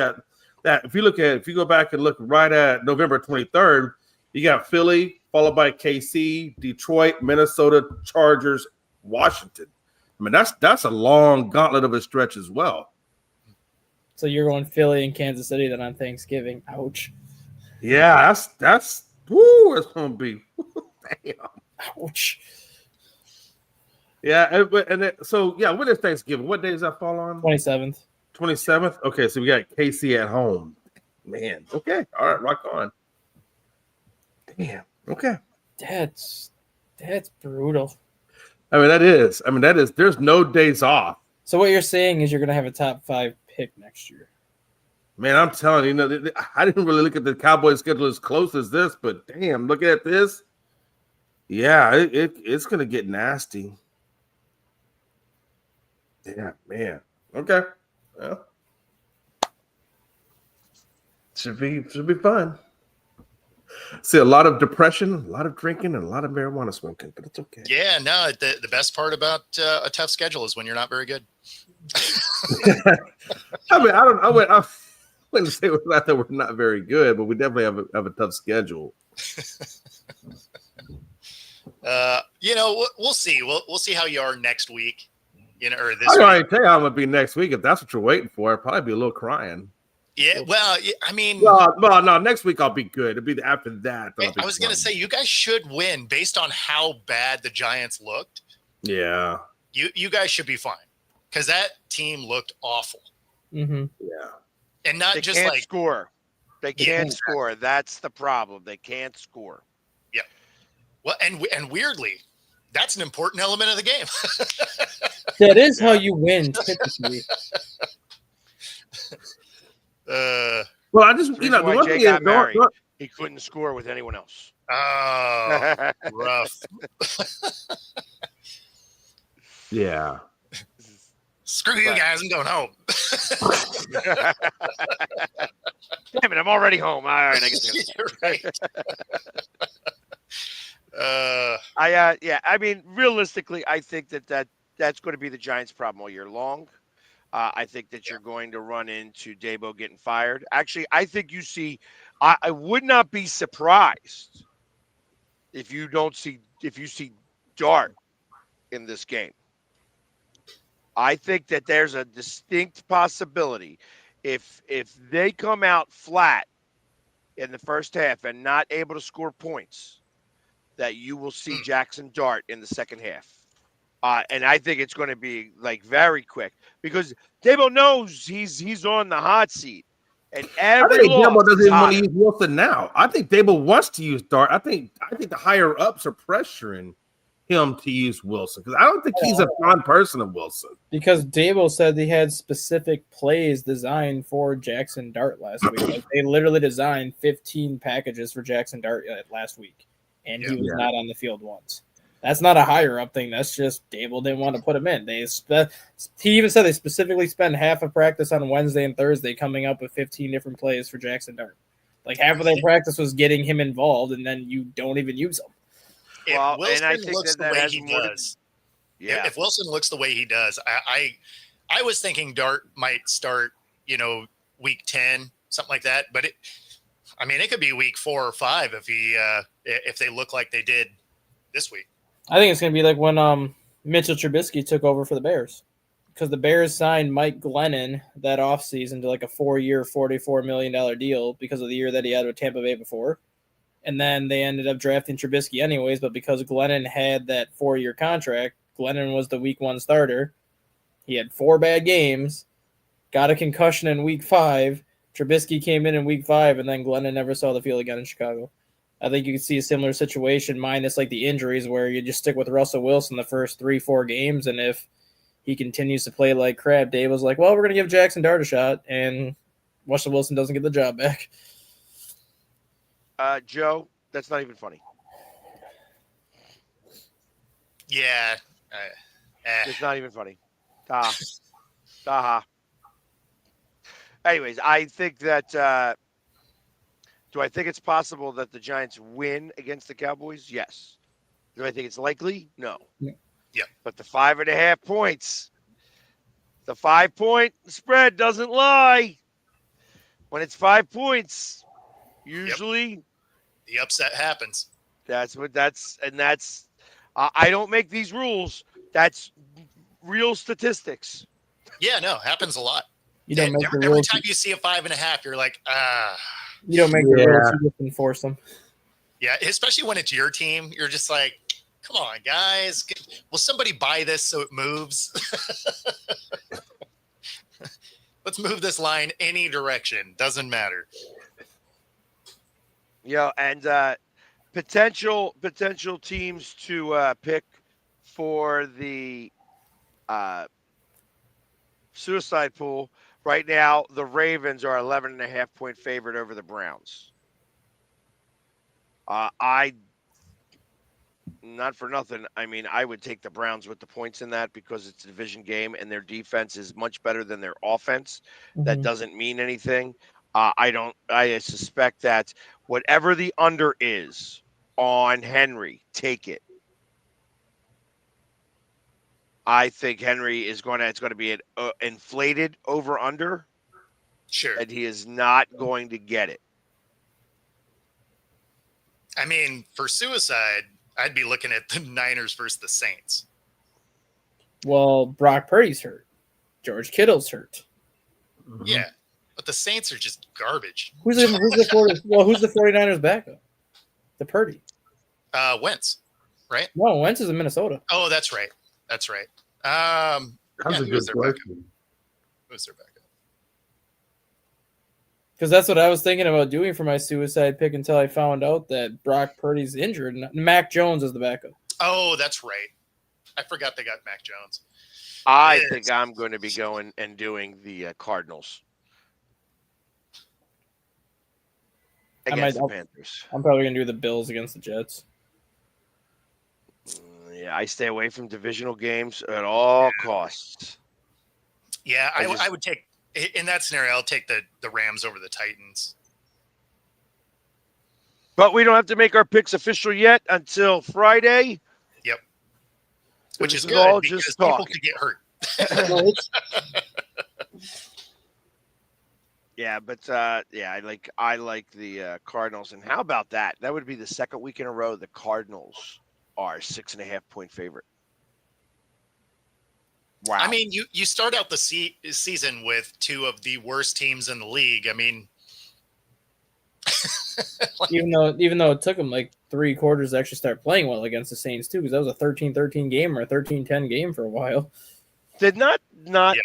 that. If you go back and look right at November 23rd, you got Philly, followed by KC, Detroit, Minnesota, Chargers, Washington. I mean, that's a long gauntlet of a stretch as well. So you're going Philly and Kansas City then on Thanksgiving. Ouch. Yeah, that's it's gonna be damn. Ouch. Yeah, when is Thanksgiving? What day does that fall on? 27th. 27th? Okay, so we got KC at home. Man, okay. All right, rock on. Damn. Okay. That's brutal. I mean, that is. There's no days off. So what you're saying is you're going to have a top 5 pick next year. Man, I'm telling you, I didn't really look at the Cowboys schedule as close as this, but damn, looking at this, yeah, it's going to get nasty. Yeah, man. Okay. Well, should be fun. See a lot of depression, a lot of drinking, and a lot of marijuana smoking, but it's okay. Yeah, no, the best part about a tough schedule is when you're not very good. I mean, I wouldn't say that we're not very good, but we definitely have a tough schedule. We'll see. We'll see how you are next week. Or this I week. already tell you how I'm gonna be next week. If that's what you're waiting for, I'll probably be a little crying. Yeah, well, I mean, no. Next week I'll be good. It'll be after that. I was gonna say you guys should win based on how bad the Giants looked. Yeah, you guys should be fine because that team looked awful. Mm-hmm. Yeah, and not they just can't like score. They can't score. That's the problem. They can't score. Yeah. Well, and weirdly, that's an important element of the game. That is how you win, typically. Well, I just, The one Jay got married, he couldn't score with anyone else. Oh, rough. Yeah. Screw you guys, I'm going home. Damn it, I'm already home. All right, I guess. Right. I mean, realistically, I think that's going to be the Giants' problem all year long. I think that you're going to run into Dabo getting fired. Actually, I think you see. I would not be surprised if you see Dart in this game. I think that there's a distinct possibility if they come out flat in the first half and not able to score points, that you will see Jackson Dart in the second half. And I think it's going to be like very quick because Dabo knows he's on the hot seat. And I think Dabo doesn't even want to use Wilson now. I think Dabo wants to use Dart. I think the higher ups are pressuring him to use Wilson because I don't think he's a fond person of Wilson. Because Dabo said he had specific plays designed for Jackson Dart last week. Like they literally designed 15 packages for Jackson Dart last week, and he was not on the field once. That's not a higher up thing. That's just Dabo didn't want to put him in. He even said they specifically spent half of practice on Wednesday and Thursday coming up with 15 different plays for Jackson Dart. Like half of their practice was getting him involved, and then you don't even use him. If Wilson looks the way he does, if Wilson looks the way he does, I was thinking Dart might start, week 10, something like that. But it could be week 4 or 5 if they look like they did this week. I think it's going to be like when Mitchell Trubisky took over for the Bears, because the Bears signed Mike Glennon that offseason to like a 4-year, $44 million deal because of the year that he had with Tampa Bay before. And then they ended up drafting Trubisky anyways, but because Glennon had that 4-year contract, Glennon was the week 1 starter. He had 4 bad games, got a concussion in week 5. Trubisky came in week 5, and then Glennon never saw the field again in Chicago. I think you could see a similar situation minus like the injuries where you just stick with Russell Wilson the first 3-4 games, and if he continues to play like crap, Dave was like, well, we're going to give Jackson Dart a shot, and Russell Wilson doesn't get the job back. Joe, that's not even funny. Yeah. It's not even funny. Anyways, I think that do I think it's possible that the Giants win against the Cowboys? Yes. Do I think it's likely? No. Yeah. But the 5.5 points, the 5-point spread doesn't lie. When it's 5 points, usually the upset happens. I don't make these rules. That's real statistics. Yeah, no, happens a lot. You don't make every time you see a 5.5, you're like, You don't make the rules, you just enforce them. Yeah, especially when it's your team. You're just like, come on, guys. Will somebody buy this so it moves? Let's move this line any direction. Doesn't matter. Yeah, and potential teams to pick for the suicide pool. Right now, the Ravens are 11.5-point favorite over the Browns. Not for nothing. I mean, I would take the Browns with the points in that because it's a division game and their defense is much better than their offense. Mm-hmm. That doesn't mean anything. I suspect that whatever the under is on Henry, take it. I think Henry it's going to be an inflated over under. Sure. And he is not going to get it. I mean, for suicide, I'd be looking at the Niners versus the Saints. Well, Brock Purdy's hurt. George Kittle's hurt. Mm-hmm. Yeah, but the Saints are just garbage. Who's the 49ers backup? The Purdy. Wentz, right? No, Wentz is in Minnesota. Oh, that's right. That's right. That's a good question. Who's their backup? Because that's what I was thinking about doing for my suicide pick until I found out that Brock Purdy's injured and Mac Jones is the backup. Oh, that's right. I forgot they got Mac Jones. I think I'm going to be going and doing the Cardinals against the Panthers. I'm probably going to do the Bills against the Jets. Yeah, I stay away from divisional games at all costs. Yeah, I would take in that scenario. I'll take the Rams over the Titans. But we don't have to make our picks official yet until Friday. Yep. So Which is good all because just people talk. could get hurt. Yeah, but I like the Cardinals. And how about that? That would be the second week in a row the Cardinals are 6.5-point favorite. Wow. I mean, you start out the season with two of the worst teams in the league. I mean, even though it took them like 3 quarters to actually start playing well against the Saints too, because that was a 13-13 game or a 13-10 game for a while. Did not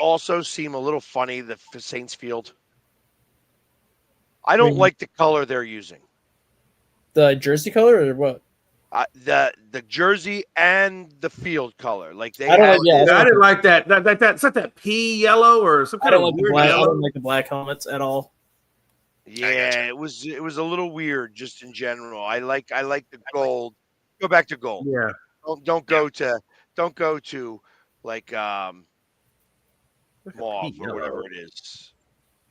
also seem a little funny the Saints field? I don't like the color they're using. The jersey color or what? The jersey and the field color, like they. I didn't like that. That's not that pea yellow or some kind of weird yellow. I don't like the black helmets at all. Yeah, it was a little weird just in general. I like the gold. Go back to gold. Yeah. Don't go to like mauve or whatever it is.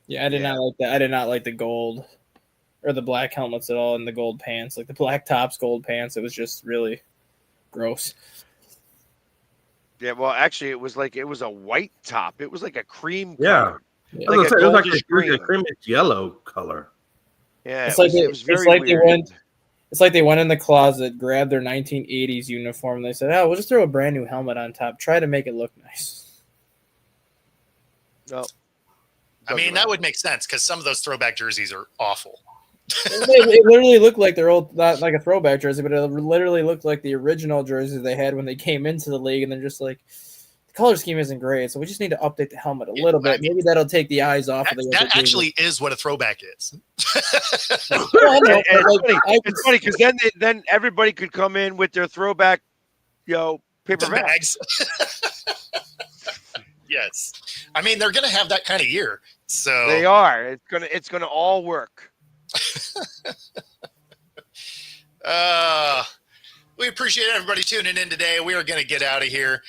Yeah, I did not like that. I did not like the gold or the black helmets at all and the gold pants, like the black tops, gold pants. It was just really gross. Yeah, well, actually, it was a white top. It was like a cream color. Yeah. Like it was like goldish a green. creamy yellow color. Yeah, It's it was very weird. It's like they went in the closet, grabbed their 1980s uniform, and they said, "Oh, we'll just throw a brand new helmet on top. Try to make it look nice." No. I mean, that would make sense because some of those throwback jerseys are awful. It literally looked like their old, not like a throwback jersey, but it literally looked like the original jerseys they had when they came into the league. And they're just like, the color scheme isn't great, so we just need to update the helmet a little bit. Maybe that'll take the eyes off of the. That actually is what a throwback is. It's funny because then everybody could come in with their throwback, paper bags. Yes, I mean they're gonna have that kind of year, so they are. It's gonna all work. We appreciate everybody tuning in today. We are going to get out of here.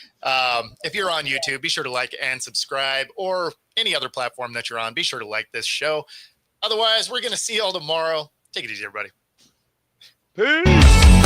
If you're on YouTube, be sure to like and subscribe, or any other platform that you're on. Be sure to like this show. Otherwise, we're going to see you all tomorrow. Take it easy, everybody. Peace.